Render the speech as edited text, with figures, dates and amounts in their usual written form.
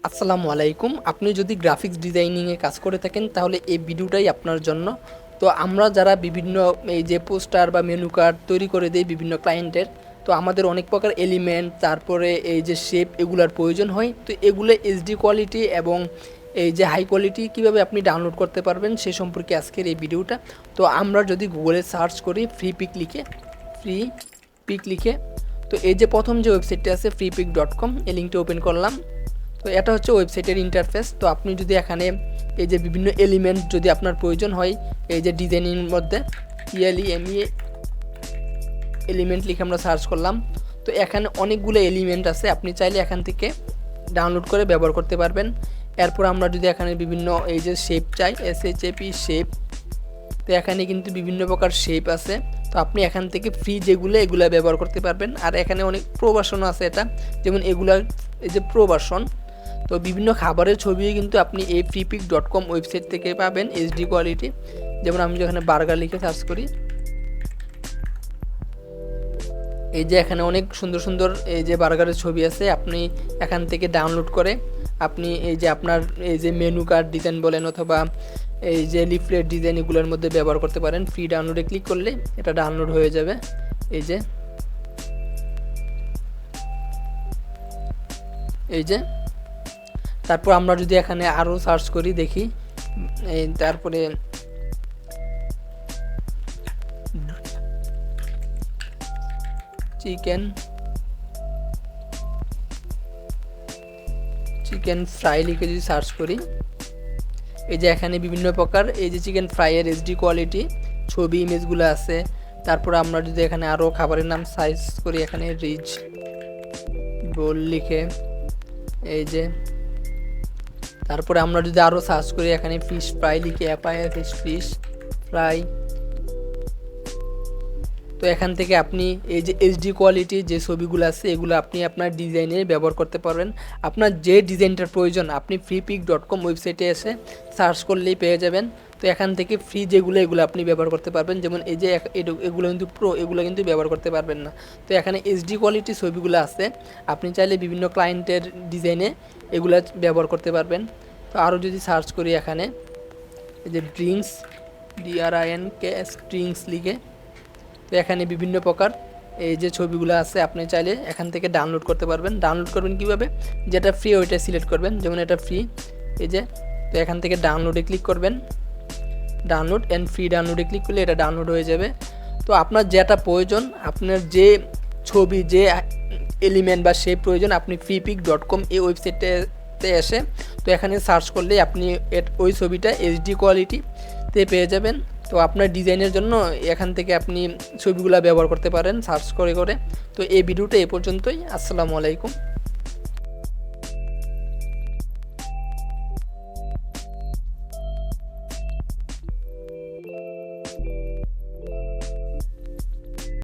আসসালামু আলাইকুম। আপনি যদি গ্রাফিক্স ডিজাইনিংয়ে কাজ করে থাকেন তাহলে এই ভিডিওটাই আপনার জন্য। তো আমরা যারা বিভিন্ন এই যে পোস্টার বা মেনু কার্ড তৈরি করে দেই বিভিন্ন ক্লায়েন্টের, তো আমাদের অনেক প্রকার এলিমেন্ট তারপরে এই যে শেপ এগুলার প্রয়োজন হয়। তো এগুলো এইচডি কোয়ালিটি এবং এই যে হাই কোয়ালিটি কীভাবে আপনি ডাউনলোড করতে পারবেন সে সম্পর্কে আজকের এই ভিডিওটা। তো আমরা যদি গুগলে সার্চ করি ফ্রি পিক লিখে, তো এই যে প্রথম যে ওয়েবসাইটটা আছে freepik.com, এই লিঙ্কটা ওপেন করলাম। তো এটা হচ্ছে ওয়েবসাইটের ইন্টারফেস। তো আপনি যদি এখানে এই যে বিভিন্ন এলিমেন্ট যদি আপনার প্রয়োজন হয় এই যে ডিজাইনিংয়ের মধ্যে ELEME এলিমেন্ট লিখে আমরা সার্চ করলাম। তো এখানে অনেকগুলো এলিমেন্ট আছে, আপনি চাইলে এখান থেকে ডাউনলোড করে ব্যবহার করতে পারবেন। এরপর আমরা যদি এখানে বিভিন্ন এই যে শেপ চাই SHAP শেপ, তো এখানে কিন্তু বিভিন্ন প্রকার শেপ আছে। তো আপনি এখান থেকে ফ্রি যেগুলো এগুলো ব্যবহার করতে পারবেন। আর এখানে অনেক প্রবাসনও আছে, এটা যেমন এগুলা এই যে প্রবাসন। তো বিভিন্ন খাবারের ছবিও কিন্তু আপনি এই freepik.com ওয়েবসাইট থেকে পাবেন এইচডি কোয়ালিটি। যেমন আমি যেখানে বার্গার লিখে সার্চ করি, এই যে এখানে অনেক সুন্দর সুন্দর এই যে বার্গারের ছবি আছে। আপনি এখান থেকে ডাউনলোড করে আপনি এই যে আপনার এই যে মেনু কার্ড ডিজাইন বলেন অথবা এই যে লিফলেট ডিজাইন এগুলোর মধ্যে ব্যবহার করতে পারেন। ফ্রি ডাউনলোডে ক্লিক করলে এটা ডাউনলোড হয়ে যাবে। এই যে তারপর আমরা যদি এখানে আরও সার্চ করি দেখি, তারপরে চিকেন ফ্রাই লিখে যদি সার্চ করি, এই যে এখানে বিভিন্ন প্রকার এই যে চিকেন ফ্রাইয়ের এইচডি কোয়ালিটি ছবি ইমেজগুলো আছে। তারপর আমরা যদি এখানে আরও খাবারের নাম সার্চ করি, এখানে রিচ বোল লিখে এই যে, তারপরে আমরা যদি আরও সার্চ করি এখানে ফিশ ফ্রাই লিখে ফিশ ফ্রাই। তো এখান থেকে আপনি এই যে এইচডি কোয়ালিটি যে ছবিগুলো আছে এগুলো আপনি আপনার ডিজাইনে ব্যবহার করতে পারবেন। আপনার যে ডিজাইনটার প্রয়োজন আপনি freepik.com ওয়েবসাইটে এসে সার্চ করলেই পেয়ে যাবেন। তো এখান থেকে ফ্রি যেগুলো এগুলো আপনি ব্যবহার করতে পারবেন। যেমন এই যে এগুলো কিন্তু এগুলো কিন্তু ব্যবহার করতে পারবেন না। তো এখানে এইচডি কোয়ালিটি ছবিগুলো আছে, আপনি চাইলে বিভিন্ন ক্লায়েন্টের ডিজাইনে এগুলো ব্যবহার করতে পারবেন। তো আরও যদি সার্চ করি এখানে এই যে ড্রিঙ্কস লিখে, তো এখানে বিভিন্ন প্রকার এই যে ছবিগুলো আছে আপনি চাইলে এখান থেকে ডাউনলোড করতে পারবেন। ডাউনলোড করবেন কীভাবে, যেটা ফ্রি ওইটা সিলেক্ট করবেন, যেমন এটা ফ্রি এই যে। তো এখান থেকে ডাউনলোডে ক্লিক করবেন, ডাউনলোড অ্যান্ড ফ্রি ডাউনলোডে ক্লিক করলে এটা ডাউনলোড হয়ে যাবে। তো আপনার যেটা প্রয়োজন, আপনার যে ছবি যে এলিমেন্ট বা সেই প্রয়োজন আপনি freepik.com এই ওয়েবসাইটটাতে এসে তো এখানে সার্চ করলেই আপনি ওই ছবিটা এইচডি কোয়ালিটিতে পেয়ে যাবেন। তো আপনার ডিজাইনের জন্য এখান থেকে আপনি ছবিগুলো ব্যবহার করতে পারেন সার্চ করে। তো এই ভিডিওটা এ পর্যন্তই। আসসালামু আলাইকুম।